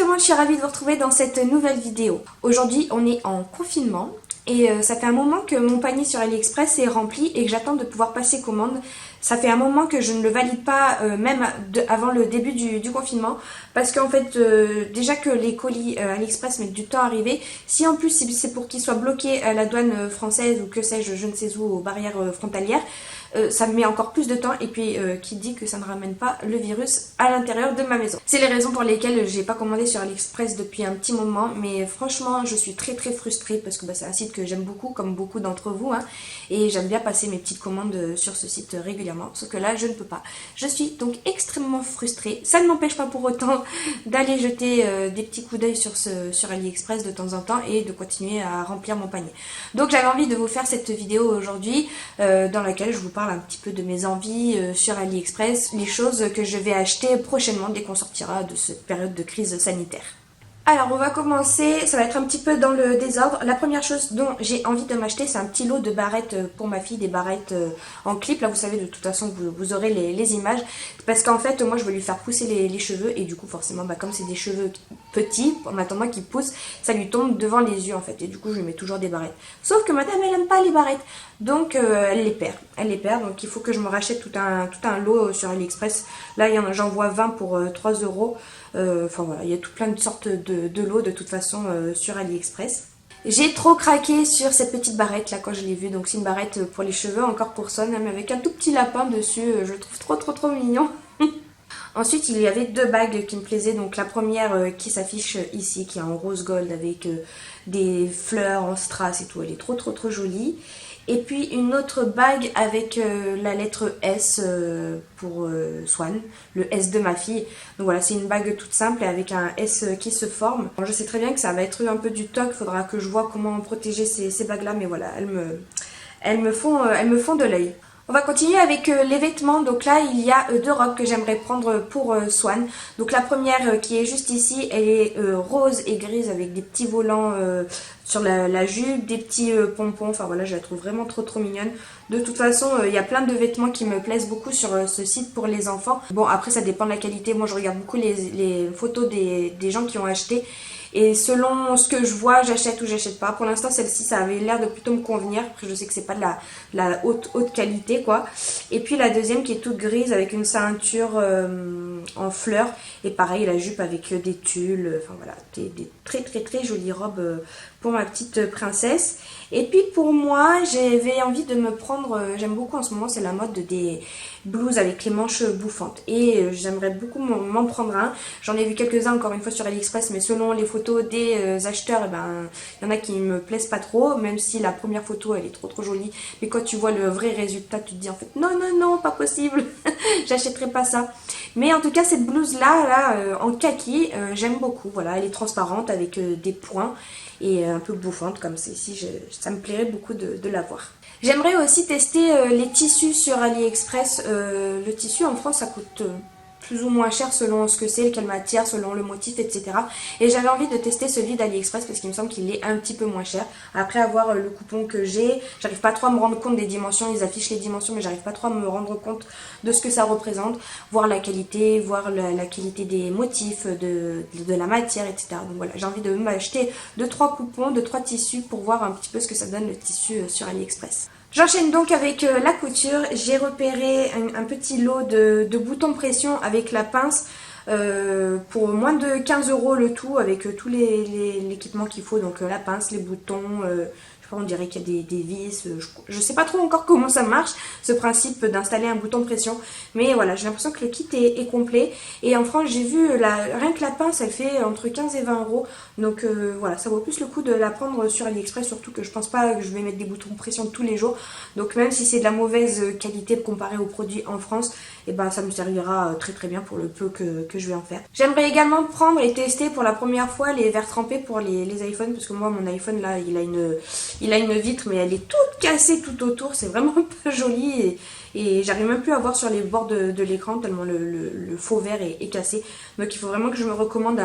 tout le monde, je suis ravie de vous retrouver dans cette nouvelle vidéo. Aujourd'hui, on est en confinement et ça fait un moment que mon panier sur AliExpress est rempli et que j'attends de pouvoir passer commande. Ça fait un moment que je ne le valide pas même avant le début du confinement parce qu'en fait déjà que les colis AliExpress mettent du temps à arriver. Si en plus c'est pour qu'ils soient bloqués à la douane française ou que sais-je, je ne sais où, aux barrières frontalières, ça me met encore plus de temps et puis qui dit que ça ne ramène pas le virus à l'intérieur de ma maison. C'est les raisons pour lesquelles j'ai pas commandé sur AliExpress depuis un petit moment, mais franchement je suis très frustrée parce que c'est un site que j'aime beaucoup, comme beaucoup d'entre vous, hein, et j'aime bien passer mes petites commandes sur ce site régulièrement, sauf que là je ne peux pas. Je suis donc extrêmement frustrée. Ça ne m'empêche pas pour autant d'aller jeter des petits coups d'œil sur AliExpress de temps en temps et de continuer à remplir mon panier. Donc j'avais envie de vous faire cette vidéo aujourd'hui dans laquelle je vous parle un petit peu de mes envies sur AliExpress, les choses que je vais acheter prochainement dès qu'on sortira de cette période de crise sanitaire. Alors on va commencer, ça va être un petit peu dans le désordre. La première chose dont j'ai envie de m'acheter, c'est un petit lot de barrettes pour ma fille, des barrettes en clip. Là vous savez, de toute façon vous aurez les images, parce qu'en fait moi je veux lui faire pousser les cheveux et du coup forcément comme c'est des cheveux petits, en attendant qu'ils poussent, ça lui tombe devant les yeux en fait, et du coup je lui mets toujours des barrettes. Sauf que madame elle aime pas les barrettes, donc elle les perd, donc il faut que je me rachète tout un lot sur AliExpress. Là j'en vois 20 pour 3 €. Enfin voilà, il y a tout plein de sortes de lots de toute façon sur AliExpress. J'ai trop craqué sur cette petite barrette là quand je l'ai vue. Donc c'est une barrette pour les cheveux, encore pour Son, mais avec un tout petit lapin dessus. Je le trouve trop mignon. Ensuite il y avait deux bagues qui me plaisaient. Donc la première qui s'affiche ici, qui est en rose gold avec des fleurs en strass et tout. Elle est trop jolie. Et puis une autre bague avec la lettre S pour Swan, le S de ma fille. Donc voilà, c'est une bague toute simple et avec un S qui se forme. Bon, je sais très bien que ça va être un peu du toc, il faudra que je vois comment protéger ces bagues là, mais voilà, elles me font de l'œil. On va continuer avec les vêtements. Donc là il y a deux robes que j'aimerais prendre pour Swan. Donc la première qui est juste ici, elle est rose et grise avec des petits volants sur la jupe, des petits pompons. Enfin voilà, je la trouve vraiment trop mignonne. De toute façon il y a plein de vêtements qui me plaisent beaucoup sur ce site pour les enfants. Bon après ça dépend de la qualité. Moi je regarde beaucoup les photos des gens qui ont acheté. Et selon ce que je vois, j'achète ou j'achète pas. Pour l'instant, celle-ci, ça avait l'air de plutôt me convenir. Après, je sais que c'est pas de la haute qualité, quoi. Et puis la deuxième qui est toute grise avec une ceinture en fleurs. Et pareil, la jupe avec des tulles. Enfin voilà, des très jolies robes pour ma petite princesse. Et puis pour moi, j'avais envie de me prendre, j'aime beaucoup en ce moment, c'est la mode des blouses avec les manches bouffantes. Et j'aimerais beaucoup m'en prendre un. J'en ai vu quelques-uns encore une fois sur AliExpress, mais selon les photos des acheteurs, il y en a qui me plaisent pas trop, même si la première photo elle est trop jolie. Mais quand tu vois le vrai résultat, tu te dis en fait non, pas possible, j'achèterai pas ça. Mais en tout cas, cette blouse là en kaki, j'aime beaucoup. Voilà, elle est transparente avec des points et un peu bouffante comme celle-ci, ça me plairait beaucoup de la voir. J'aimerais aussi tester les tissus sur AliExpress. Le tissu en France ça coûte plus ou moins cher selon ce que c'est, quelle matière, selon le motif, etc. Et j'avais envie de tester celui d'AliExpress parce qu'il me semble qu'il est un petit peu moins cher. Après avoir le coupon que j'ai, j'arrive pas trop à me rendre compte des dimensions. Ils affichent les dimensions mais j'arrive pas trop à me rendre compte de ce que ça représente. Voir la qualité, voir la qualité des motifs, de la matière, etc. Donc voilà, j'ai envie de m'acheter 2-3 coupons, 2-3 tissus pour voir un petit peu ce que ça donne le tissu sur AliExpress. J'enchaîne donc avec la couture. J'ai repéré un petit lot de boutons pression avec la pince pour moins de 15 € le tout, avec tout l'équipement qu'il faut, donc la pince, les boutons, je sais pas, on dirait qu'il y a des vis, je sais pas trop encore comment ça marche, ce principe d'installer un bouton pression, mais voilà, j'ai l'impression que le kit est complet. Et en France j'ai vu, rien que la pince elle fait entre 15 et 20 €, donc voilà, ça vaut plus le coup de la prendre sur AliExpress, surtout que je pense pas que je vais mettre des boutons pression tous les jours, donc même si c'est de la mauvaise qualité comparé aux produits en France, et ça me servira très bien pour le peu que je vais en faire. J'aimerais également prendre et tester pour la première fois les verres trempés pour les iPhones, parce que moi mon iPhone là il a une vitre mais elle est toute cassée tout autour, c'est vraiment pas joli et j'arrive même plus à voir sur les bords de l'écran tellement le faux verre est cassé. Donc il faut vraiment que je me recommande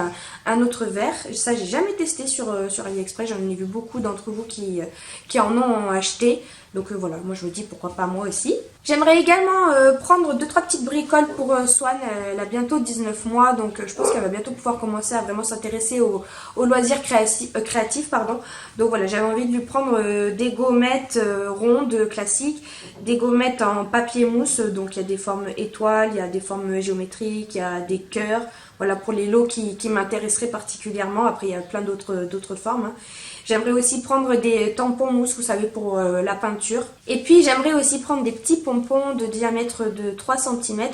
un autre verre. Ça j'ai jamais testé sur AliExpress, j'en ai vu beaucoup d'entre vous qui en ont acheté. Donc voilà, moi je me dis pourquoi pas moi aussi. J'aimerais également prendre 2-3 petites bricoles pour Swan. Elle a bientôt 19 mois, donc je pense qu'elle va bientôt pouvoir commencer à vraiment s'intéresser aux loisirs créatifs. Pardon. Donc voilà, j'avais envie de lui prendre des gommettes rondes classiques, des gommettes en papier mousse, donc il y a des formes étoiles, il y a des formes géométriques, il y a des cœurs. Voilà pour les lots qui m'intéresseraient particulièrement. Après il y a plein d'autres formes. Hein. J'aimerais aussi prendre des tampons mousse, vous savez, pour la peinture. Et puis j'aimerais aussi prendre des petits pompons de diamètre de 3 cm.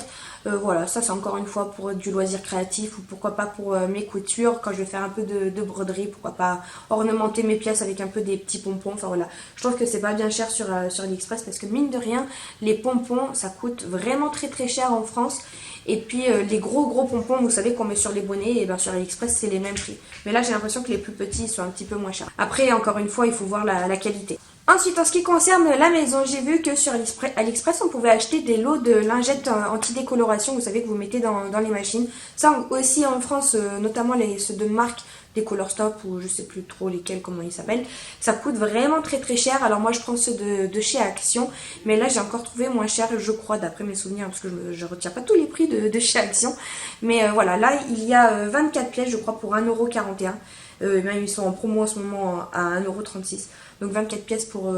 Voilà, ça c'est encore une fois pour du loisir créatif ou pourquoi pas pour mes coutures. Quand je vais faire un peu de broderie, pourquoi pas ornementer mes pièces avec un peu des petits pompons. Enfin voilà, je trouve que c'est pas bien cher sur AliExpress parce que mine de rien, les pompons ça coûte vraiment très cher en France. Et puis les gros pompons, vous savez qu'on met sur les bonnets, et bien sur AliExpress c'est les mêmes prix. Mais là j'ai l'impression que les plus petits sont un petit peu moins chers. Après encore une fois il faut voir la qualité. Ensuite en ce qui concerne la maison, j'ai vu que sur AliExpress on pouvait acheter des lots de lingettes anti-décoloration, vous savez que vous mettez dans les machines. Ça aussi en France, notamment ceux de marque des Color Stop ou je sais plus trop lesquels, comment ils s'appellent. Ça coûte vraiment très cher. Alors moi je prends ceux de chez Action, mais là j'ai encore trouvé moins cher je crois d'après mes souvenirs parce que je retiens pas tous les prix de chez Action. Mais voilà, là il y a 24 pièces je crois pour 1,41 €. Même ils sont en promo en ce moment à 1,36 €. Donc 24 pièces pour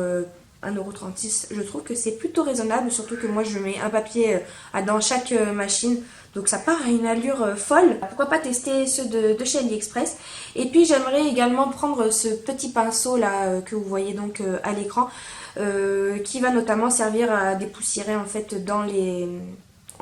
1,36 €, je trouve que c'est plutôt raisonnable, surtout que moi je mets un papier dans chaque machine, donc ça part à une allure folle. Pourquoi pas tester ceux de chez AliExpress. Et puis j'aimerais également prendre ce petit pinceau là que vous voyez donc à l'écran, qui va notamment servir à dépoussiérer en fait dans les...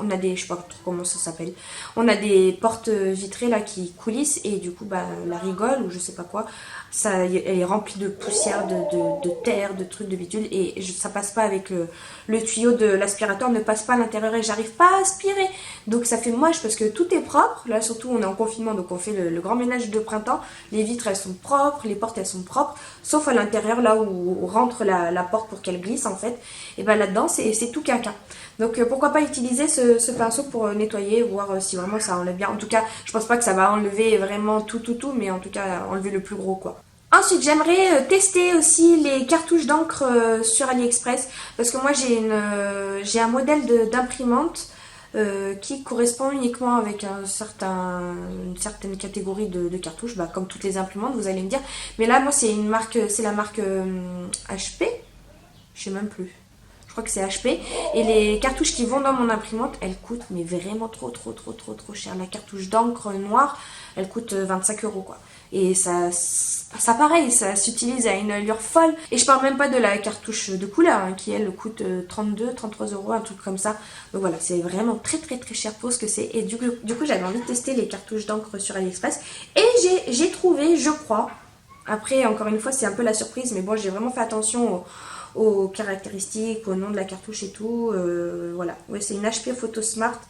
On a des, je sais pas trop comment ça s'appelle, on a des portes vitrées là qui coulissent et du coup bah la rigole ou je sais pas quoi, ça, elle est remplie de poussière, de terre, de trucs, de bitume et ça passe pas avec le tuyau de l'aspirateur, ne passe pas à l'intérieur et j'arrive pas à aspirer. Donc ça fait moche parce que tout est propre, là surtout on est en confinement donc on fait le grand ménage de printemps, les vitres elles sont propres, les portes elles sont propres, sauf à l'intérieur là où rentre la porte pour qu'elle glisse en fait, et ben là-dedans c'est tout caca. Donc pourquoi pas utiliser ce pinceau pour nettoyer, voir si vraiment ça enlève bien. En tout cas, je pense pas que ça va enlever vraiment tout, mais en tout cas enlever le plus gros quoi. Ensuite, j'aimerais tester aussi les cartouches d'encre sur AliExpress parce que moi j'ai un modèle d'imprimante qui correspond uniquement avec une certaine catégorie de cartouches, bah, comme toutes les imprimantes, vous allez me dire. Mais là, moi, c'est la marque HP, je sais même plus. Je crois que c'est HP. Et les cartouches qui vont dans mon imprimante, elles coûtent mais vraiment trop cher. La cartouche d'encre noire, elle coûte 25 € quoi. Et ça pareil, ça s'utilise à une allure folle. Et je parle même pas de la cartouche de couleur, hein, qui elle coûte 33 €, un truc comme ça. Donc voilà, c'est vraiment très cher pour ce que c'est. Et du coup, j'avais envie de tester les cartouches d'encre sur AliExpress. Et j'ai trouvé, je crois, après encore une fois c'est un peu la surprise, mais bon j'ai vraiment fait attention aux caractéristiques, au nom de la cartouche et tout. Voilà, ouais, c'est une HP Photo Smart.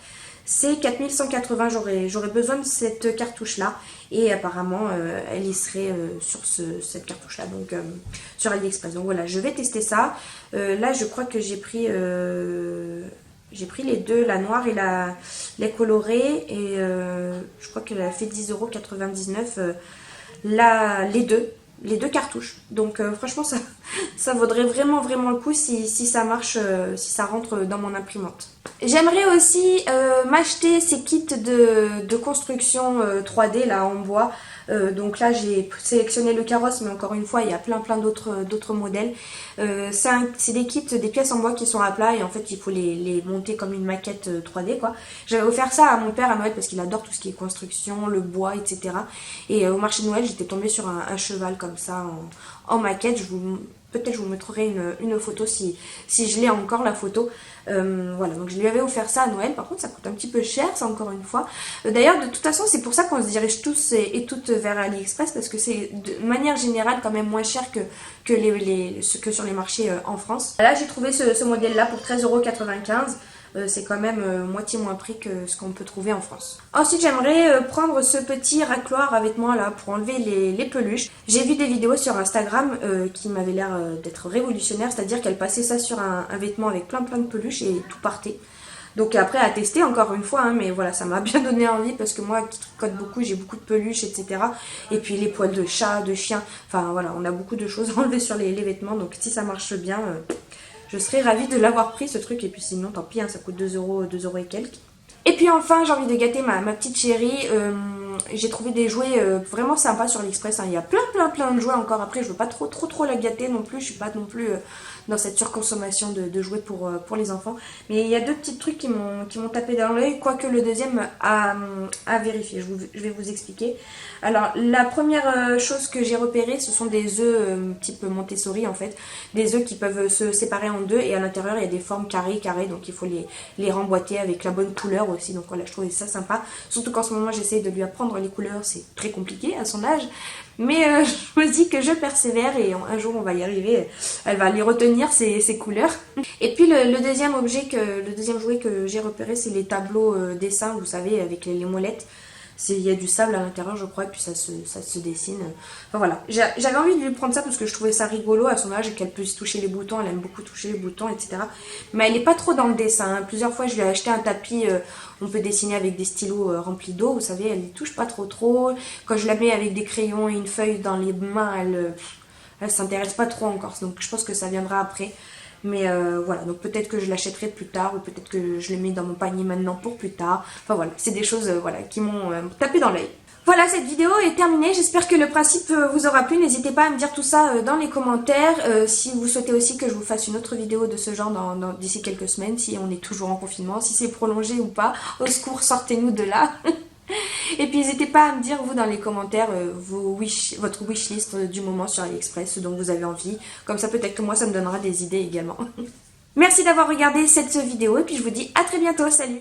C'est 4180, j'aurais besoin de cette cartouche là et apparemment elle y serait sur cette cartouche là, donc sur AliExpress. Donc voilà, je vais tester ça. Là je crois que j'ai pris les deux, la noire et la colorée, et je crois qu'elle a fait 10,99 €, les deux cartouches. Donc franchement ça vaudrait vraiment le coup si ça marche, si ça rentre dans mon imprimante. J'aimerais aussi m'acheter ces kits de construction 3D là en bois. Donc là j'ai sélectionné le carrosse, mais encore une fois il y a plein d'autres modèles. C'est des kits, des pièces en bois qui sont à plat et en fait il faut les monter comme une maquette 3D quoi. J'avais offert ça à mon père à Noël parce qu'il adore tout ce qui est construction, le bois, etc. Et au marché de Noël j'étais tombée sur un cheval comme ça en maquette. Peut-être je vous mettrai une photo si je l'ai encore la photo. Voilà, donc je lui avais offert ça à Noël. Par contre ça coûte un petit peu cher, ça encore une fois. D'ailleurs de toute façon c'est pour ça qu'on se dirige tous et toutes vers AliExpress, parce que c'est de manière générale quand même moins cher que sur les marchés en France. Là j'ai trouvé ce modèle là pour 13,95 €. C'est quand même moitié moins prix que ce qu'on peut trouver en France. Ensuite j'aimerais prendre ce petit racloir avec moi là pour enlever les peluches. J'ai vu des vidéos sur Instagram qui m'avaient l'air d'être révolutionnaires, c'est-à-dire qu'elle passait ça sur un vêtement avec plein de peluches et tout partait. Donc après à tester encore une fois, hein, mais voilà, ça m'a bien donné envie parce que moi qui tricote beaucoup, j'ai beaucoup de peluches, etc. Et puis les poils de chat, de chien, enfin voilà, on a beaucoup de choses à enlever sur les vêtements, donc si ça marche bien, je serais ravie de l'avoir pris ce truc, et puis sinon tant pis, hein, ça coûte 2 euros et quelques. Et puis enfin, j'ai envie de gâter ma petite chérie. J'ai trouvé des jouets vraiment sympas sur AliExpress, hein. Il y a plein de jouets encore. Après, je veux pas trop la gâter non plus. Je suis pas non plus dans cette surconsommation de jouets pour les enfants. Mais il y a deux petits trucs qui m'ont tapé dans l'œil, quoique le deuxième à vérifier. Je vais vous expliquer. Alors, la première chose que j'ai repérée, ce sont des œufs type Montessori en fait. Des œufs qui peuvent se séparer en deux, et à l'intérieur, il y a des formes carrées, donc il faut les remboîter avec la bonne couleur aussi. Donc voilà, je trouvais ça sympa. Surtout qu'en ce moment, j'essaie de lui apprendre les couleurs. C'est très compliqué à son âge. Mais je me dis que je persévère et un jour on va y arriver. Elle va les retenir, ces couleurs. Et puis le deuxième jouet que j'ai repéré, c'est les tableaux dessins, vous savez, avec les molettes. Il y a du sable à l'intérieur, je crois, et puis ça se dessine. Enfin voilà, j'avais envie de lui prendre ça parce que je trouvais ça rigolo à son âge et qu'elle puisse toucher les boutons. Elle aime beaucoup toucher les boutons, etc. Mais elle n'est pas trop dans le dessin, hein. Plusieurs fois, je lui ai acheté un tapis. On peut dessiner avec des stylos remplis d'eau, vous savez, elle n'y touche pas trop. Quand je la mets avec des crayons et une feuille dans les mains, elle s'intéresse pas trop encore. Donc je pense que ça viendra après. Mais voilà, donc peut-être que je l'achèterai plus tard, ou peut-être que je le mets dans mon panier maintenant pour plus tard. Enfin voilà, c'est des choses voilà, qui m'ont tapé dans l'œil. Voilà, cette vidéo est terminée. J'espère que le principe vous aura plu. N'hésitez pas à me dire tout ça dans les commentaires. Si vous souhaitez aussi que je vous fasse une autre vidéo de ce genre d'ici quelques semaines, si on est toujours en confinement, si c'est prolongé ou pas. Au secours, sortez-nous de là. Et puis n'hésitez pas à me dire vous dans les commentaires votre wishlist du moment sur AliExpress, ce dont vous avez envie. Comme ça peut-être que moi ça me donnera des idées également. Merci d'avoir regardé cette vidéo et puis je vous dis à très bientôt, salut!